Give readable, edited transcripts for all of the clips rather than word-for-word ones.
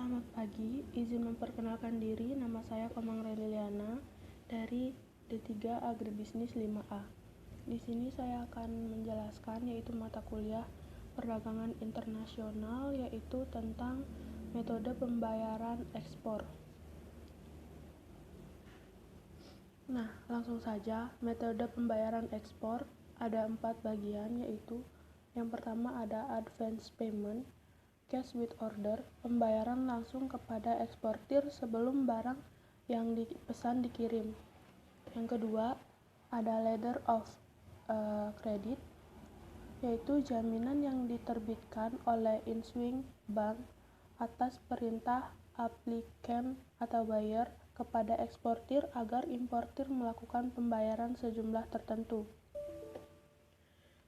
Selamat pagi, izin memperkenalkan diri, nama saya Komang Reliliana dari D3 Agribisnis 5A. Di sini saya akan menjelaskan yaitu mata kuliah perdagangan internasional, yaitu tentang metode pembayaran ekspor. Nah, langsung saja, metode pembayaran ekspor ada 4 bagian, yaitu yang pertama ada advance payment, cash with order, pembayaran langsung kepada eksportir sebelum barang yang dipesan dikirim. Yang kedua, ada letter of credit, yaitu jaminan yang diterbitkan oleh issuing bank atas perintah applicant atau buyer kepada eksportir agar importir melakukan pembayaran sejumlah tertentu.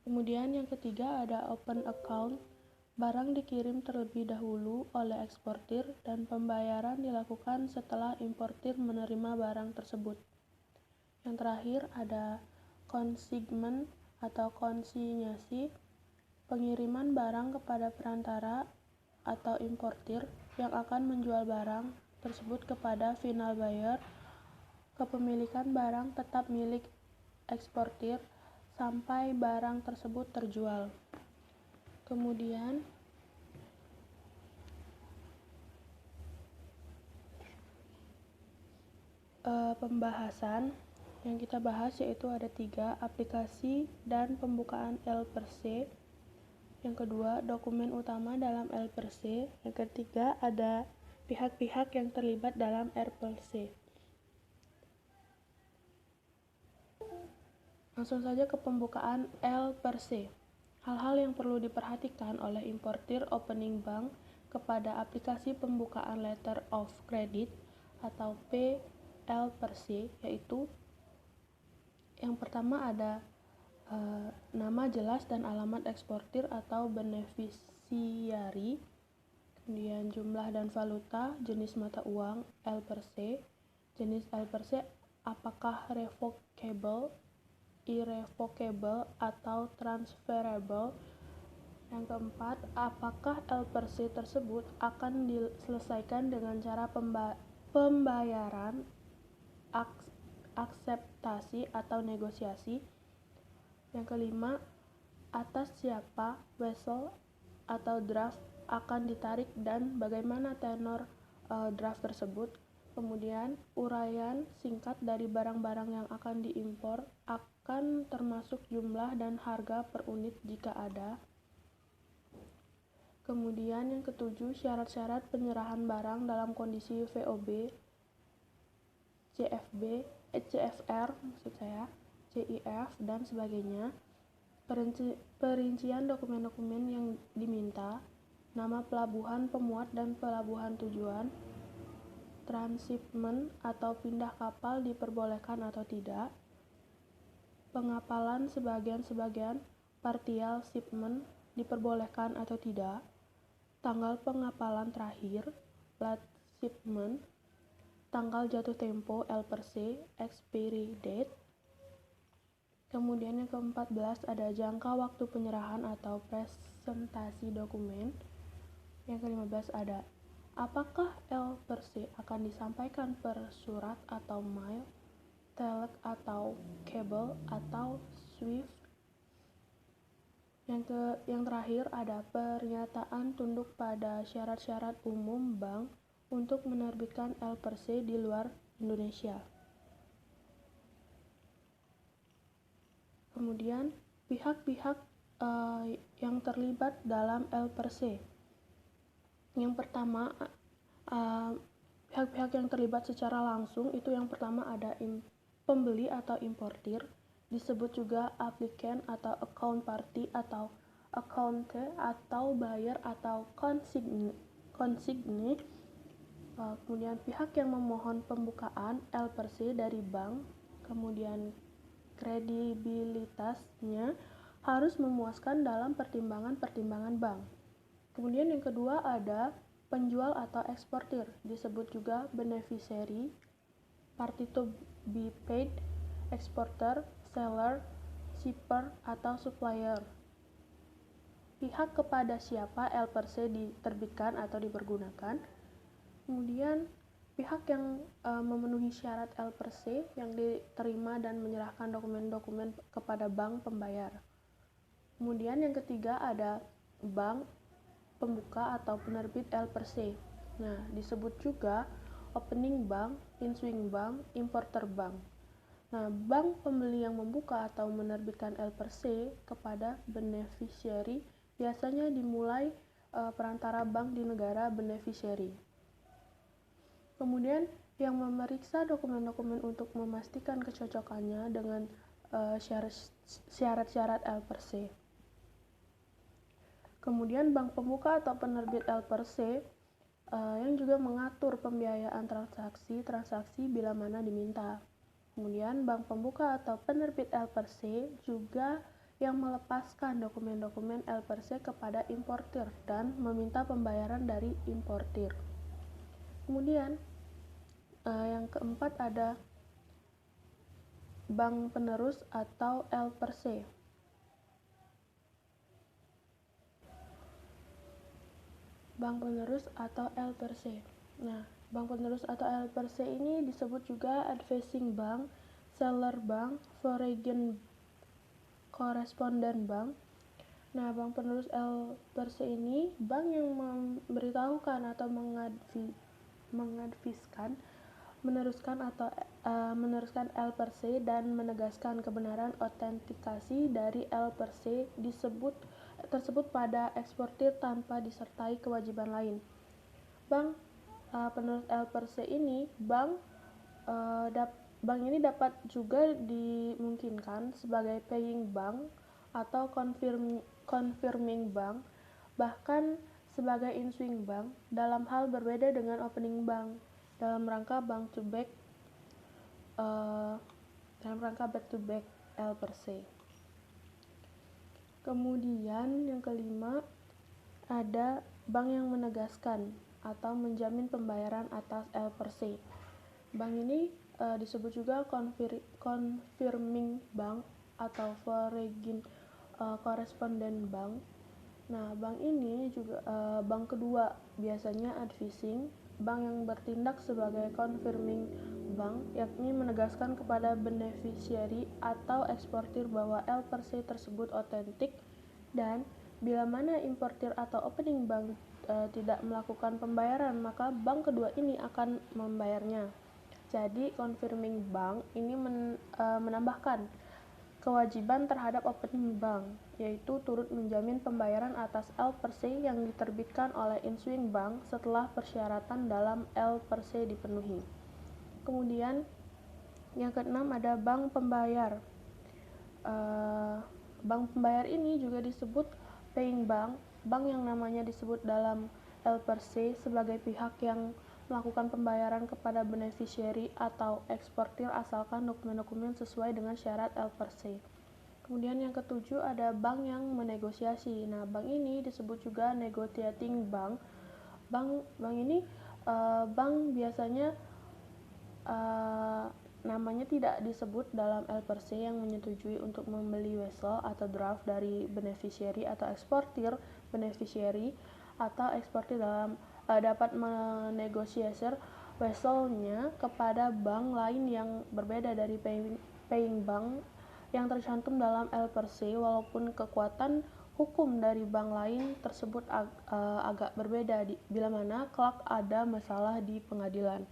Kemudian yang ketiga ada open account, barang dikirim terlebih dahulu oleh eksportir dan pembayaran dilakukan setelah importir menerima barang tersebut. Yang terakhir ada consignment atau konsinyasi, pengiriman barang kepada perantara atau importir yang akan menjual barang tersebut kepada final buyer. Kepemilikan barang tetap milik eksportir sampai barang tersebut terjual. Kemudian pembahasan yang kita bahas yaitu ada 3, aplikasi dan pembukaan L/C. Yang kedua, dokumen utama dalam L/C. Yang ketiga, ada pihak-pihak yang terlibat dalam R/C. Langsung saja ke pembukaan L/C. Hal-hal yang perlu diperhatikan oleh importir opening bank kepada aplikasi pembukaan letter of credit atau P/L/C yaitu yang pertama ada nama jelas dan alamat eksportir atau beneficiary, kemudian jumlah dan valuta, jenis mata uang L/C, jenis L/C apakah revocable, irrevocable, atau transferable. Yang keempat, apakah L/C tersebut akan diselesaikan dengan cara pembayaran, akseptasi atau negosiasi. Yang kelima, atas siapa vessel atau draft akan ditarik dan bagaimana tenor draft tersebut. Kemudian uraian singkat dari barang-barang yang akan diimpor akan termasuk jumlah dan harga per unit jika ada. Kemudian yang ketujuh, syarat-syarat penyerahan barang dalam kondisi VOB, CFR CIF dan sebagainya. Perincian dokumen-dokumen yang diminta, nama pelabuhan pemuat dan pelabuhan tujuan, transshipment atau pindah kapal diperbolehkan atau tidak, pengapalan sebagian-sebagian partial shipment diperbolehkan atau tidak, tanggal pengapalan terakhir, last shipment, tanggal jatuh tempo L/C, expiry date. Kemudian yang ke-14 ada jangka waktu penyerahan atau presentasi dokumen. Yang ke-15 ada apakah L/C akan disampaikan per surat atau mail, telex atau kabel atau swift. Yang terakhir ada pernyataan tunduk pada syarat-syarat umum bank untuk menerbitkan L/C di luar Indonesia. Kemudian pihak-pihak yang terlibat dalam L/C. Yang pertama, pihak-pihak yang terlibat secara langsung itu yang pertama ada pembeli atau importir, disebut juga applicant atau account party atau accountee atau buyer atau consignee. Kemudian pihak yang memohon pembukaan L/C dari bank, kemudian kredibilitasnya harus memuaskan dalam pertimbangan bank. Kemudian yang kedua ada penjual atau eksportir, disebut juga beneficiary, party to be paid, exporter, seller, shipper, atau supplier. Pihak kepada siapa L/C diterbitkan atau dipergunakan. Kemudian pihak yang memenuhi syarat L per se yang diterima dan menyerahkan dokumen-dokumen kepada bank pembayar. Kemudian yang ketiga ada bank pembuka atau penerbit L per se. Nah, disebut juga opening bank, issuing bank, importer bank. Nah, bank pembeli yang membuka atau menerbitkan L per se kepada beneficiary biasanya dimulai perantara bank di negara beneficiary. Kemudian yang memeriksa dokumen-dokumen untuk memastikan kecocokannya dengan syarat-syarat L per se. Kemudian bank pembuka atau penerbit L per se yang juga mengatur pembiayaan transaksi bila mana diminta. Kemudian bank pembuka atau penerbit L per se juga yang melepaskan dokumen-dokumen L per se kepada importir dan meminta pembayaran dari importir. Kemudian yang keempat ada bank penerus atau L per se. Bank penerus atau L per se. Nah, bank penerus atau L per se ini disebut juga advising bank, seller bank, foreign correspondent bank. Nah, bank penerus L per se ini bank yang memberitahukan atau meneruskan L per se dan menegaskan kebenaran autentikasi dari L per se tersebut pada eksportir tanpa disertai kewajiban lain. Bank penerus L per se ini bank ini dapat juga dimungkinkan sebagai paying bank atau confirming bank, bahkan sebagai issuing bank dalam hal berbeda dengan opening bank dalam rangka back to back L per se. Kemudian yang kelima ada bank yang menegaskan atau menjamin pembayaran atas L per se. Bank ini disebut juga confirming bank atau foreign correspondent bank. Nah, bank ini juga bank kedua biasanya advising bank yang bertindak sebagai confirming bank, yakni menegaskan kepada beneficiary atau eksportir bahwa L per se tersebut otentik, dan bila mana importir atau opening bank tidak melakukan pembayaran, maka bank kedua ini akan membayarnya. Jadi confirming bank ini menambahkan kewajiban terhadap opening bank, yaitu turut menjamin pembayaran atas L per se yang diterbitkan oleh issuing bank setelah persyaratan dalam L per se dipenuhi. Kemudian yang keenam ada bank pembayar. Bank pembayar ini juga disebut paying bank, bank yang namanya disebut dalam L per se sebagai pihak yang melakukan pembayaran kepada beneficiary atau eksportir asalkan dokumen-dokumen sesuai dengan syarat L per se. Kemudian yang ketujuh ada bank yang menegosiasi. Nah, bank ini disebut juga negotiating bank. Bank ini bank biasanya namanya tidak disebut dalam L per se yang menyetujui untuk membeli vessel atau draft dari beneficiary atau eksportir beneficiary atau eksportir dapat menegosiasi vesselnya kepada bank lain yang berbeda dari paying bank yang tercantum dalam L per se, walaupun kekuatan hukum dari bank lain tersebut agak berbeda bila mana kelak ada masalah di pengadilan.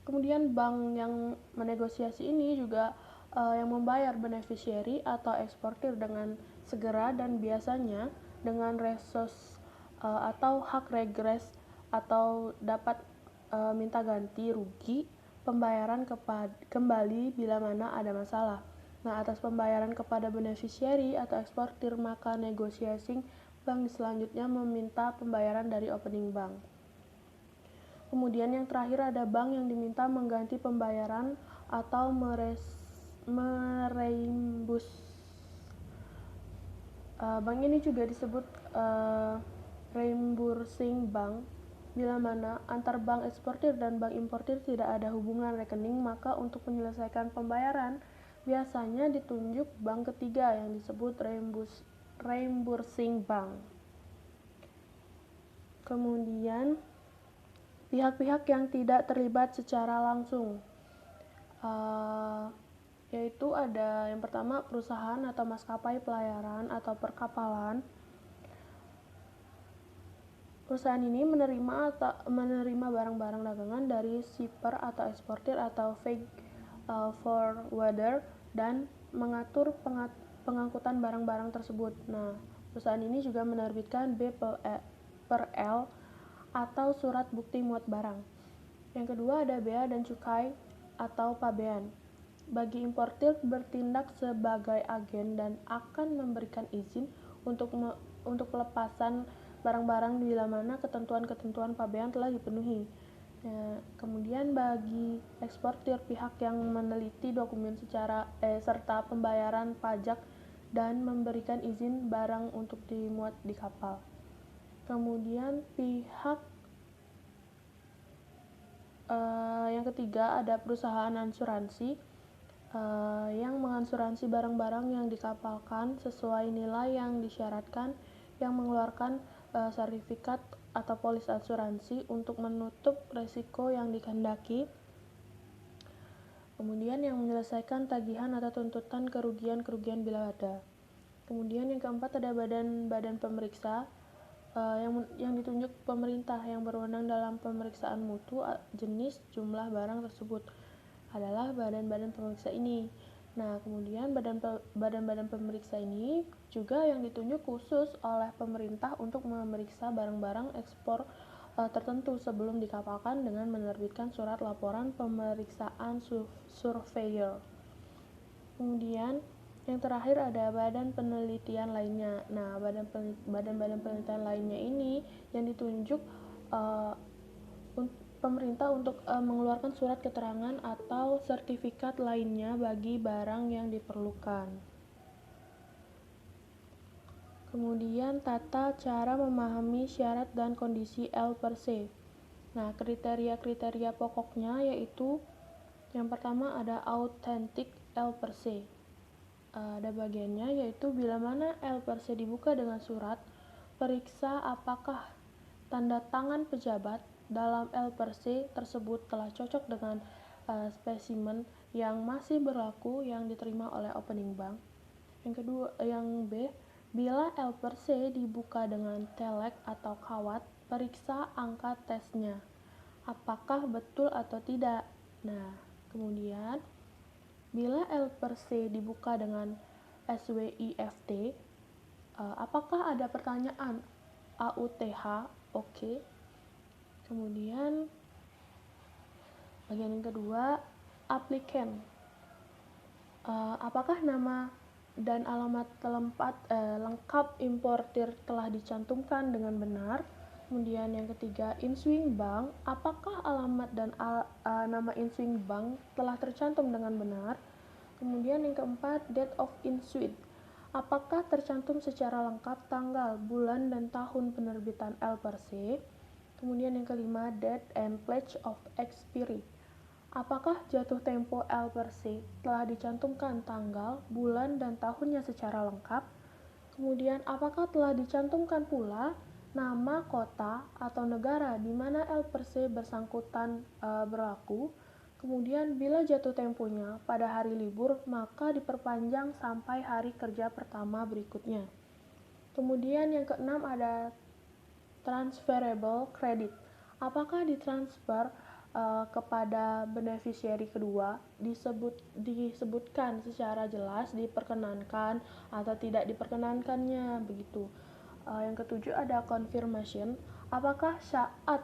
Kemudian bank yang menegosiasi ini juga yang membayar beneficiary atau eksportir dengan segera dan biasanya dengan resos atau hak regres atau dapat minta ganti rugi pembayaran kembali bila mana ada masalah. Nah, atas pembayaran kepada beneficiary atau eksportir, maka negosiasi bank selanjutnya meminta pembayaran dari opening bank. Kemudian yang terakhir ada bank yang diminta mengganti pembayaran atau mereimbus. Bank ini juga disebut reimbursing bank. Bila mana antar bank eksportir dan bank importir tidak ada hubungan rekening, maka untuk menyelesaikan pembayaran biasanya ditunjuk bank ketiga yang disebut reimbursing bank. Kemudian pihak-pihak yang tidak terlibat secara langsung, yaitu ada yang pertama perusahaan atau maskapai pelayaran atau perkapalan. Perusahaan ini menerima barang-barang dagangan dari shipper atau eksportir atau freight forwarder dan mengatur pengangkutan barang-barang tersebut. Nah, perusahaan ini juga menerbitkan B per L atau surat bukti muat barang. Yang kedua ada bea dan cukai atau pabean. Bagi importir bertindak sebagai agen dan akan memberikan izin untuk pelepasan barang-barang bila mana ketentuan-ketentuan pabean telah dipenuhi. Kemudian bagi eksportir, pihak yang meneliti dokumen serta pembayaran pajak dan memberikan izin barang untuk dimuat di kapal. Kemudian pihak yang ketiga ada perusahaan asuransi yang mengasuransi barang-barang yang dikapalkan sesuai nilai yang disyaratkan, yang mengeluarkan sertifikat atau polis asuransi untuk menutup risiko yang dikehendaki. Kemudian yang menyelesaikan tagihan atau tuntutan kerugian bila ada. Kemudian yang keempat ada badan-badan pemeriksa yang ditunjuk pemerintah yang berwenang dalam pemeriksaan mutu jenis jumlah barang tersebut adalah badan-badan pemeriksa ini. Nah, kemudian badan-badan pemeriksa ini juga yang ditunjuk khusus oleh pemerintah untuk memeriksa barang-barang ekspor tertentu sebelum dikapalkan dengan menerbitkan surat laporan pemeriksaan surveyor. Kemudian yang terakhir ada badan penelitian lainnya. Nah, badan-badan penelitian lainnya ini yang ditunjuk pemerintah untuk mengeluarkan surat keterangan atau sertifikat lainnya bagi barang yang diperlukan. Kemudian tata cara memahami syarat dan kondisi L per se. Nah, kriteria-kriteria pokoknya yaitu yang pertama ada authentic L per se. Ada bagiannya yaitu bila mana L per se dibuka dengan surat, periksa apakah tanda tangan pejabat dalam L per se tersebut telah cocok dengan spesimen yang masih berlaku yang diterima oleh opening bank. Yang kedua, yang B, bila L per se dibuka dengan telek atau kawat, periksa angka tesnya, apakah betul atau tidak. Nah, kemudian bila L per se dibuka dengan SWIFT, apakah ada pertanyaan AUTH? Oke. Kemudian bagian yang kedua, applicant. Apakah nama dan alamat lengkap importir telah dicantumkan dengan benar? Kemudian yang ketiga, issuing bank. Apakah alamat dan nama issuing bank telah tercantum dengan benar? Kemudian yang keempat, date of issued. Apakah tercantum secara lengkap tanggal, bulan, dan tahun penerbitan L per se? Kemudian yang kelima, date and pledge of expiry. Apakah jatuh tempo L per se telah dicantumkan tanggal, bulan, dan tahunnya secara lengkap? Kemudian apakah telah dicantumkan pula nama kota atau negara di mana L per se bersangkutan berlaku? Kemudian bila jatuh temponya pada hari libur, maka diperpanjang sampai hari kerja pertama berikutnya. Kemudian yang keenam ada transferable credit. Apakah ditransfer kepada beneficiary kedua disebutkan secara jelas diperkenankan atau tidak diperkenankannya begitu. Yang ketujuh ada confirmation. Apakah saat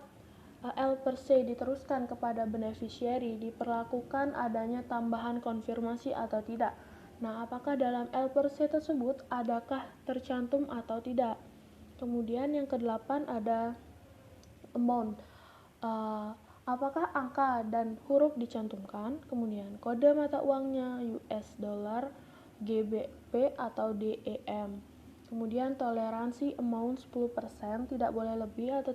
L per se diteruskan kepada beneficiary diperlakukan adanya tambahan konfirmasi atau tidak. Nah, apakah dalam L per se tersebut adakah tercantum atau tidak? Kemudian yang kedelapan ada amount. Apakah angka dan huruf dicantumkan? Kemudian kode mata uangnya US dollar, GBP atau DEM. Kemudian toleransi amount 10%, tidak boleh lebih atau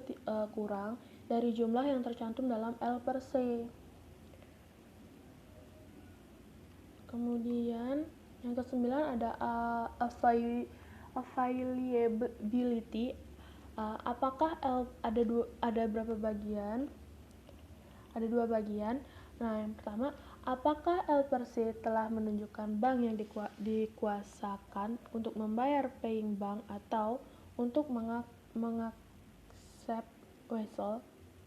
kurang dari jumlah yang tercantum dalam L per se. Kemudian yang kesembilan ada availability. Apakah ada berapa bagian? Ada dua bagian. Nah, yang pertama, apakah L per se telah menunjukkan bank yang dikuasakan untuk membayar paying bank atau untuk mengaccept wesel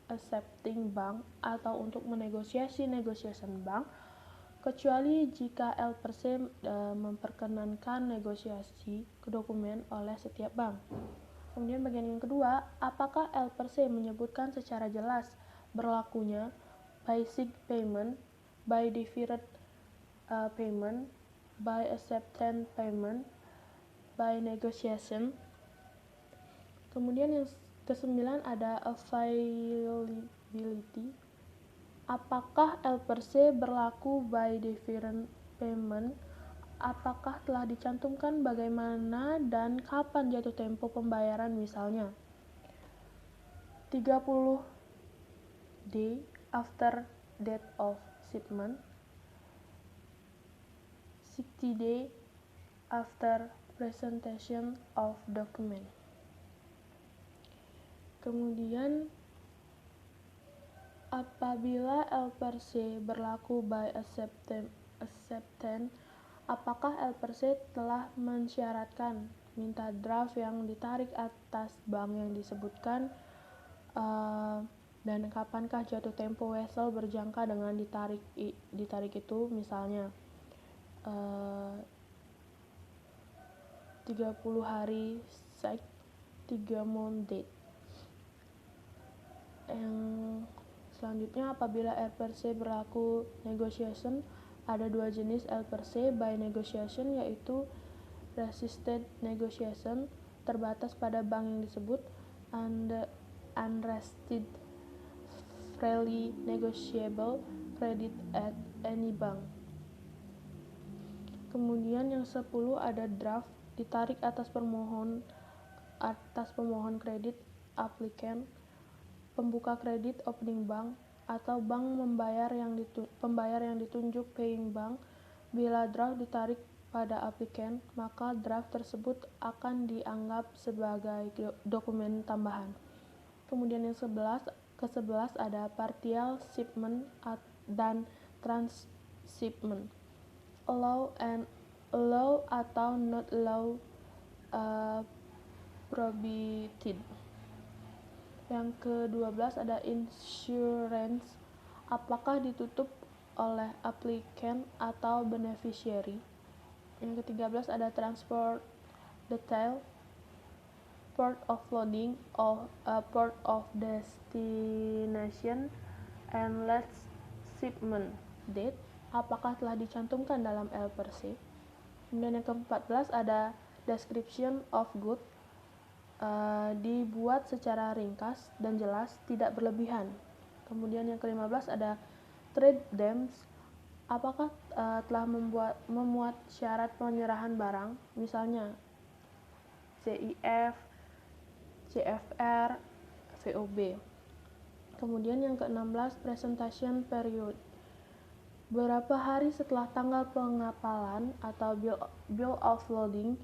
accepting bank atau untuk menegosiasi negotiation bank, kecuali jika L per se memperkenankan negosiasi dokumen oleh setiap bank. Kemudian bagian yang kedua, apakah L per se menyebutkan secara jelas berlakunya basic payment, by deferred payment, by acceptance payment, by negotiation. Kemudian yang kesembilan ada availability. Apakah L per se berlaku by deferred payment? Apakah telah dicantumkan bagaimana dan kapan jatuh tempo pembayaran, misalnya 30 day after date of shipment, 60 day after presentation of document. Kemudian apabila L per se berlaku by acceptance, apakah L per se telah mensyaratkan minta draft yang ditarik atas bank yang disebutkan, dan kapankah jatuh tempo wesel berjangka dengan ditarik itu, misalnya 30 hari sek 3 month date. Yang selanjutnya, apabila L per se berlaku negotiation, ada dua jenis L per se by negotiation, yaitu resisted negotiation, terbatas pada bank yang disebut, and unrestricted freely negotiable credit at any bank. Kemudian yang 10 ada draft, ditarik atas pemohon kredit, applicant, pembuka kredit, opening bank, atau bank pembayar yang ditunjuk, paying bank. Bila draft ditarik pada applicant, maka draft tersebut akan dianggap sebagai dokumen tambahan. Kemudian yang ke-11 ada partial shipment dan trans-shipment, allow atau not allow prohibited. Yang ke-12 ada insurance, apakah ditutup oleh applicant atau beneficiary. Yang ke-13 ada transport detail, port of loading, port of destination, and last shipment date, apakah telah dicantumkan dalam L per se. Kemudian yang ke-14 ada description of good, dibuat secara ringkas dan jelas, tidak berlebihan. Kemudian yang ke-15 ada trade terms, apakah telah memuat syarat penyerahan barang, misalnya CIF, CFR, VOB. Kemudian yang ke-16 presentation period, berapa hari setelah tanggal pengapalan atau bill of loading,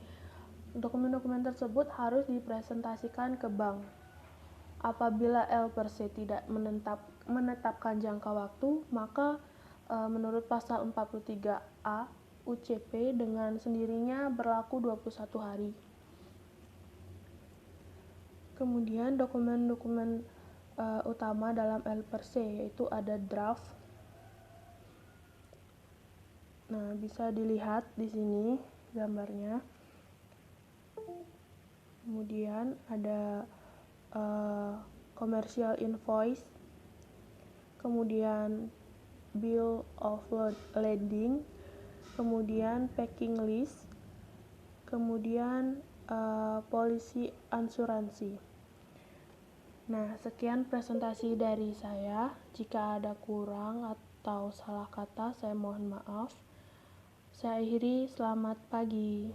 dokumen-dokumen tersebut harus dipresentasikan ke bank. Apabila L per se tidak menetapkan jangka waktu, maka menurut pasal 43A UCP dengan sendirinya berlaku 21 hari. Kemudian dokumen-dokumen utama dalam L per se yaitu ada draft. Nah, bisa dilihat di sini gambarnya. Kemudian ada commercial invoice, kemudian bill of lading, kemudian packing list, kemudian polisi asuransi. Nah, sekian presentasi dari saya. Jika ada kurang atau salah kata, saya mohon maaf. Saya akhiri, selamat pagi.